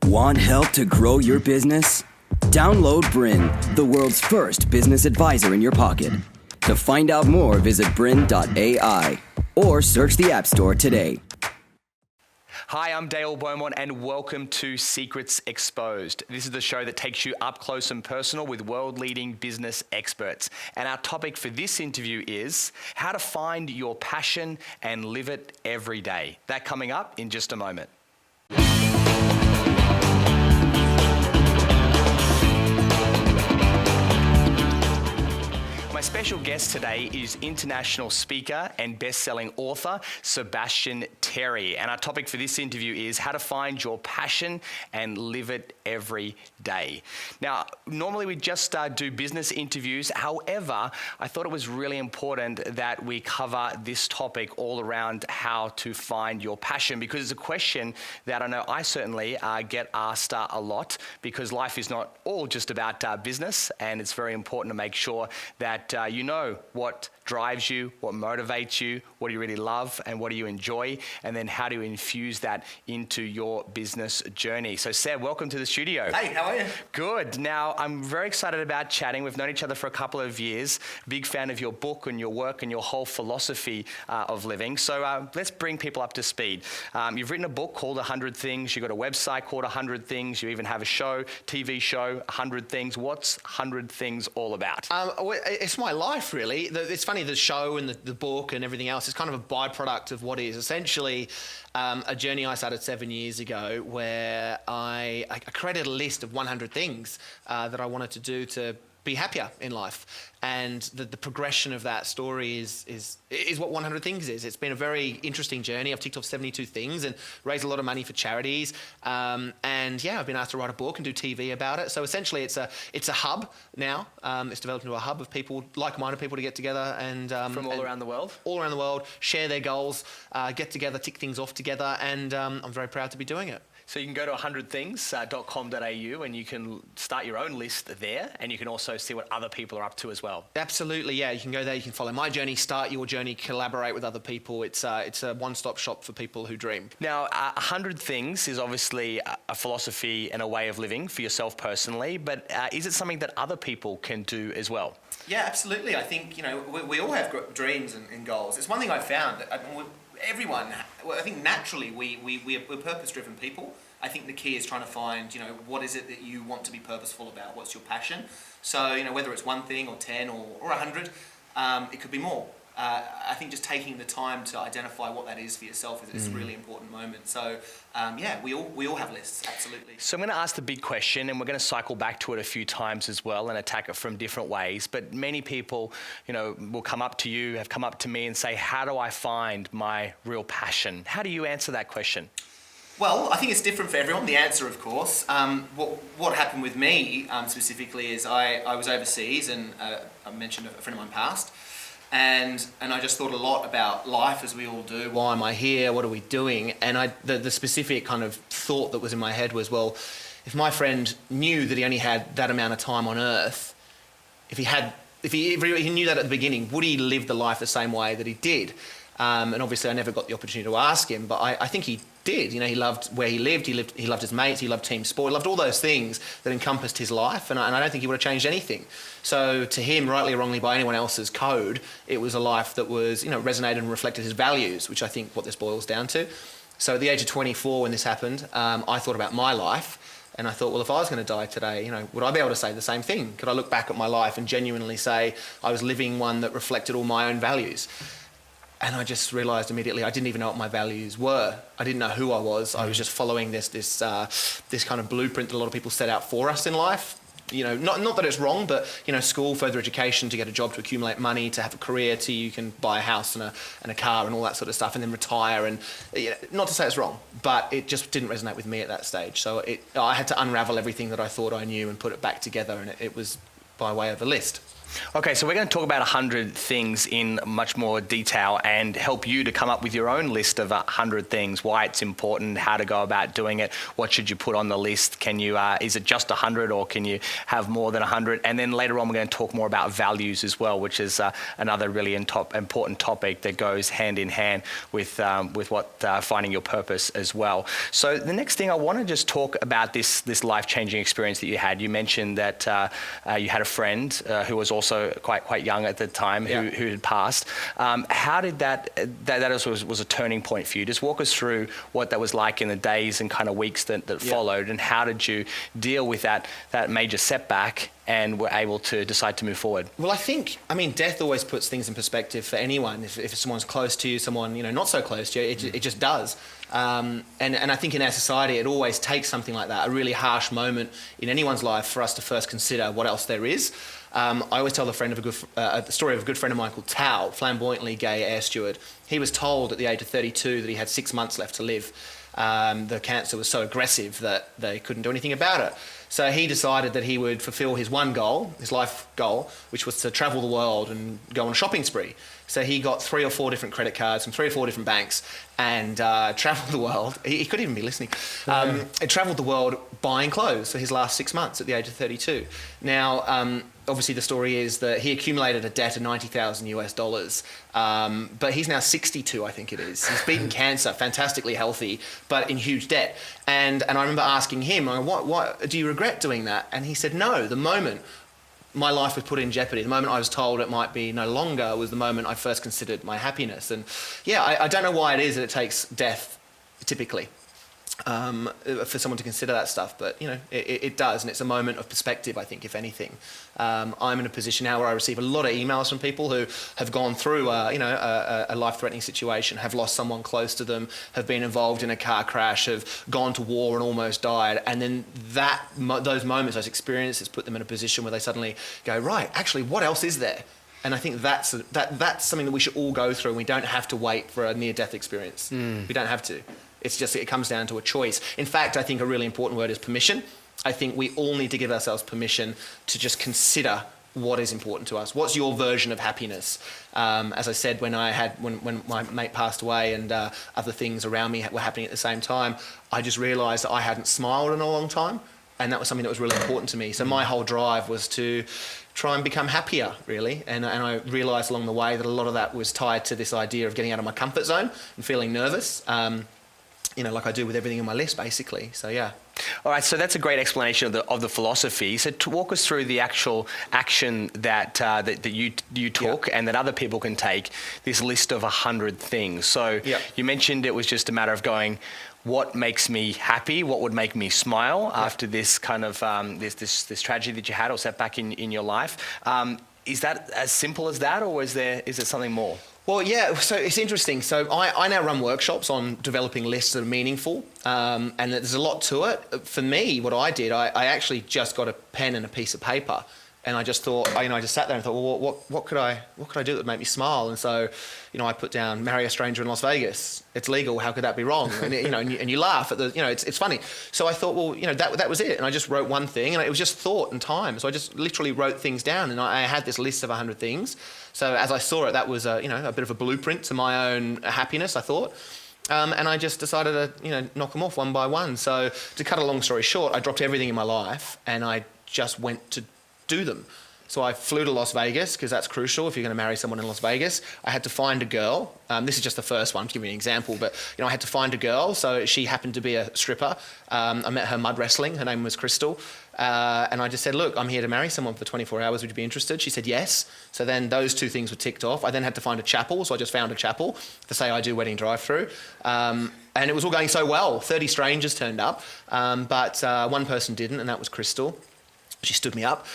Want help to grow your business? Download Bryn, the world's first business advisor in your pocket. To find out more, visit bryn.ai or search the App Store today. Hi, I'm Dale Beaumont and welcome to Secrets Exposed. This is the show that takes you up close and personal with world-leading business experts. And our topic for this interview is how to find your passion and live it every day. That coming up in just a moment. My special guest today is international speaker and best-selling author Sebastian Terry. And our topic for this interview is how to find your passion and live it every day. Now, normally we just do business interviews. However, I thought it was really important that we cover this topic all around how to find your passion, because it's a question that I know I certainly get asked a lot, because life is not all just about business, and it's very important to make sure that you know what drives you, what motivates you, what do you really love, and what do you enjoy, and then how do you infuse that into your business journey. So Seb, welcome to the studio. Hey, how are you? Good. Now, I'm very excited about chatting. We've known each other for a couple of years. Big fan of your book and your work and your whole philosophy of living. So let's bring people up to speed. You've written a book called 100 Things. You've got a website called 100 Things. You even have a show, TV show, 100 Things. What's 100 Things all about? It's my life, really. It's funny, the show and the book and everything else is kind of a byproduct of what is essentially a journey I started 7 years ago, where I created a list of 100 things that I wanted to do to be happier in life. And the progression of that story is what 100 Things is. It's been a very interesting journey. I've ticked off 72 things and raised a lot of money for charities. And yeah, I've been asked to write a book and do TV about it. So essentially it's a hub now. It's developed into a hub of people, like-minded people, to get together and From all around the world? All around the world, share their goals, get together, tick things off together, and I'm very proud to be doing it. So you can go to 100things.com.au and you can start your own list there, and you can also see what other people are up to as well. Absolutely, yeah. You can go there, you can follow my journey, start your journey, collaborate with other people. It's a one-stop shop for people who dream. Now, 100 Things is obviously a philosophy and a way of living for yourself personally, but is it something that other people can do as well? Yeah, absolutely. I think, we all have dreams and goals. It's one thing I found. Everyone, I think naturally we're purpose-driven people. I think the key is trying to find, what is it that you want to be purposeful about? What's your passion? So, whether it's one thing or 10 or 100, it could be more. I think just taking the time to identify what that is for yourself is a really important moment. So, we all have lists, absolutely. So I'm going to ask the big question, and we're going to cycle back to it a few times as well and attack it from different ways. But many people, will come up to you, have come up to me and say, how do I find my real passion? How do you answer that question? Well, I think it's different for everyone, the answer, of course. What happened with me specifically is I was overseas, and I mentioned a friend of mine passed. And I just thought a lot about life, as we all do. Why am I here? What are we doing? And the specific kind of thought that was in my head was, well, if my friend knew that he only had that amount of time on Earth, if he knew that at the beginning, would he live the life the same way that he did? And obviously I never got the opportunity to ask him, but I think he did. He loved where he lived, he loved his mates, he loved team sport, he loved all those things that encompassed his life, and I don't think he would have changed anything. So to him, rightly or wrongly by anyone else's code, it was a life that was, resonated and reflected his values, which I think what this boils down to. So at the age of 24 when this happened, I thought about my life, and I thought, well, if I was going to die today, would I be able to say the same thing? Could I look back at my life and genuinely say I was living one that reflected all my own values? And I just realised immediately I didn't even know what my values were. I didn't know who I was. I was just following this kind of blueprint that a lot of people set out for us in life. Not that it's wrong, but school, further education, to get a job, to accumulate money, to have a career, till you can buy a house and a car and all that sort of stuff, and then retire. And not to say it's wrong, but it just didn't resonate with me at that stage. So I had to unravel everything that I thought I knew and put it back together, and it was by way of a list. Okay, so we're going to talk about 100 things in much more detail and help you to come up with your own list of 100 things, why it's important, how to go about doing it, what should you put on the list, can you, is it just 100 or can you have more than 100? And then later on we're going to talk more about values as well, which is another really important topic that goes hand in hand with what finding your purpose as well. So the next thing I want to just talk about this life-changing experience that you had. You mentioned that you had a friend who was also quite young at the time who had passed. How did that also was a turning point for you? Just walk us through what that was like in the days and kind of weeks that followed, and how did you deal with that major setback and were able to decide to move forward? Well, I mean, death always puts things in perspective for anyone. If someone's close to you, someone, not so close to you, it just does. And I think in our society, it always takes something like that, a really harsh moment in anyone's life, for us to first consider what else there is. I always tell the story of a good friend of mine called Tao, flamboyantly gay air steward. He was told at the age of 32 that he had 6 months left to live. The cancer was so aggressive that they couldn't do anything about it. So he decided that he would fulfill his one goal, his life goal, which was to travel the world and go on a shopping spree. So he got 3 or 4 different credit cards from 3 or 4 different banks and travelled the world. He could even be listening. He travelled the world buying clothes for his last 6 months at the age of 32. Now, obviously the story is that he accumulated a debt of $90,000 US, but he's now 62, I think it is. He's beaten cancer, fantastically healthy, but in huge debt. And I remember asking him, what do you regret doing that? And he said, no, the moment my life was put in jeopardy, the moment I was told it might be no longer, was the moment I first considered my happiness. And yeah, I don't know why it is that it takes death, typically, for someone to consider that stuff, but it does, and it's a moment of perspective, I think, if anything. I'm in a position now where I receive a lot of emails from people who have gone through a life-threatening situation, have lost someone close to them, have been involved in a car crash, have gone to war and almost died, and then those moments, those experiences, put them in a position where they suddenly go, right, actually, what else is there? And I think that's something that we should all go through, and we don't have to wait for a near-death experience. We don't have to. It's just, it comes down to a choice. In fact, I think a really important word is permission. I think we all need to give ourselves permission to just consider what is important to us. What's your version of happiness? As I said, when my mate passed away and other things around me were happening at the same time, I just realised that I hadn't smiled in a long time, and that was something that was really important to me. So my whole drive was to try and become happier, really. And I realised along the way that a lot of that was tied to this idea of getting out of my comfort zone and feeling nervous. Like I do with everything in my list, basically. So, yeah. All right, so that's a great explanation of the philosophy. So to walk us through the actual action that you took and that other people can take, this list of 100 things. So you mentioned it was just a matter of going, what makes me happy? What would make me smile after this kind of this tragedy that you had or setback in your life? Is that as simple as that, or is there something more? Well, yeah, so it's interesting. So I now run workshops on developing lists that are meaningful, and there's a lot to it. For me, what I did, I actually just got a pen and a piece of paper, and I just thought, I just sat there and thought, well, what could I do that would make me smile? And so, I put down marry a stranger in Las Vegas. It's legal. How could that be wrong? And and you laugh at the, it's funny. So I thought, well, that was it. And I just wrote one thing, and it was just thought and time. So I just literally wrote things down, and I had this list of 100 things. So as I saw it, that was a bit of a blueprint to my own happiness, I thought. And I just decided to, knock them off one by one. So to cut a long story short, I dropped everything in my life, and I just went to do them. So I flew to Las Vegas, because that's crucial if you're going to marry someone in Las Vegas. I had to find a girl. This is just the first one, to give you an example, but I had to find a girl. So she happened to be a stripper. I met her mud wrestling. Her name was Crystal. And I just said, look, I'm here to marry someone for 24 hours. Would you be interested? She said yes. So then those 2 things were ticked off. I then had to find a chapel. So I just found a chapel to say I do wedding drive-through. And it was all going so well. 30 strangers turned up, but one person didn't, and that was Crystal. She stood me up,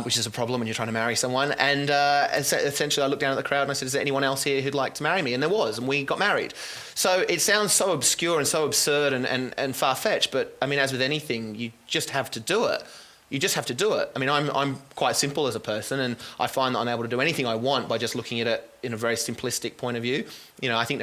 which is a problem when you're trying to marry someone. And essentially I looked down at the crowd and I said, is there anyone else here who'd like to marry me? And there was, and we got married. So it sounds so obscure and so absurd and far-fetched, but I mean, as with anything, you just have to do it. You just have to do it. I mean, I'm quite simple as a person, and I find that I'm able to do anything I want by just looking at it in a very simplistic point of view. You know, I think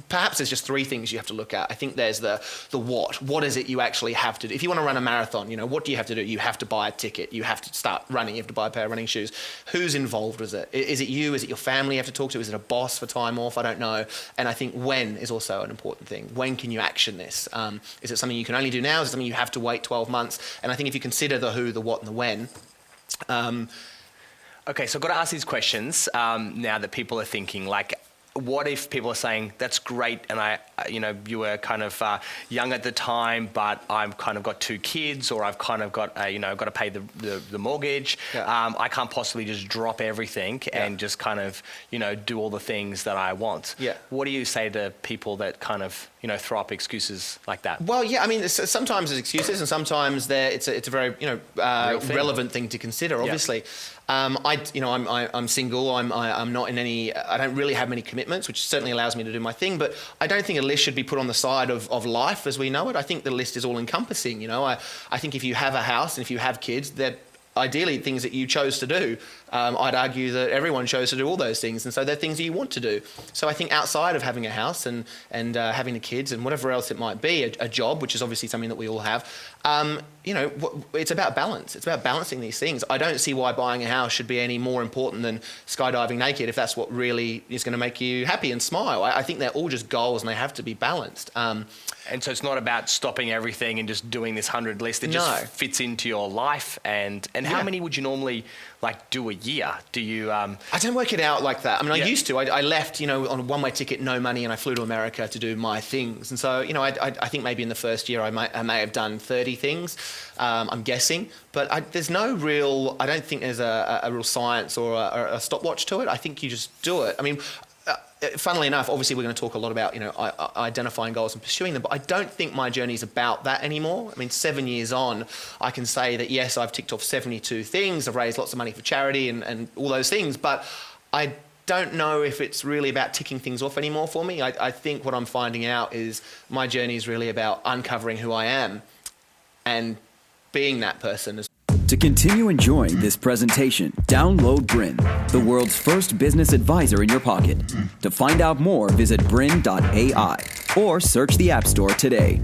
perhaps there's just three things you have to look at. I think there's the what. What is it you actually have to do? If you want to run a marathon, you know, what do you have to do? You have to buy a ticket. You have to start running. You have to buy a pair of running shoes. Who's involved with it? Is it you? Is it your family you have to talk to? Is it a boss for time off? I don't know. And I think when is also an important thing. When can you action this? Is it something you can only do now? Is it something you have to wait 12 months? And I think if you consider the who, the what, and the when. Okay, so I've got to ask these questions now that people are thinking, like, what if people are saying, that's great, and you were kind of young at the time, but I've kind of got 2 kids, or I've kind of got, got to pay the mortgage. Yeah. I can't possibly just drop everything and just kind of, do all the things that I want. Yeah. What do you say to people that kind of, throw up excuses like that? Well, yeah, I mean, sometimes there's excuses, and sometimes it's a very relevant thing to consider. Obviously, I'm single. I'm not in any. I don't really have many commitments, which certainly allows me to do my thing. But I don't think a list should be put on the side of life as we know it. I think the list is all encompassing. I think if you have a house and if you have kids, they're ideally things that you chose to do. I'd argue that everyone chose to do all those things, and so they're things that you want to do. So I think outside of having a house and having the kids and whatever else it might be, a job, which is obviously something that we all have, it's about balance. It's about balancing these things. I don't see why buying a house should be any more important than skydiving naked if that's what really is going to make you happy and smile. I think they're all just goals and they have to be balanced. And so it's not about stopping everything and just doing this 100 list. It just fits into your life. And how many would you normally do a year? Do you? I don't work it out like that. I mean, I used to. I left, on a one-way ticket, no money, and I flew to America to do my things. And so, I think maybe in the first year I may have done 30 things. I'm guessing, but there's no real. I don't think there's a real science or a stopwatch to it. I think you just do it. I mean. Funnily enough, obviously we're going to talk a lot about identifying goals and pursuing them, but I don't think my journey is about that anymore. I mean, 7 years on, I can say that yes, I've ticked off 72 things, I've raised lots of money for charity and all those things, but I don't know if it's really about ticking things off anymore for me. I think what I'm finding out is my journey is really about uncovering who I am and being that person. To continue enjoying this presentation, download Bryn, the world's first business advisor in your pocket. To find out more, visit bryn.ai or search the App Store today.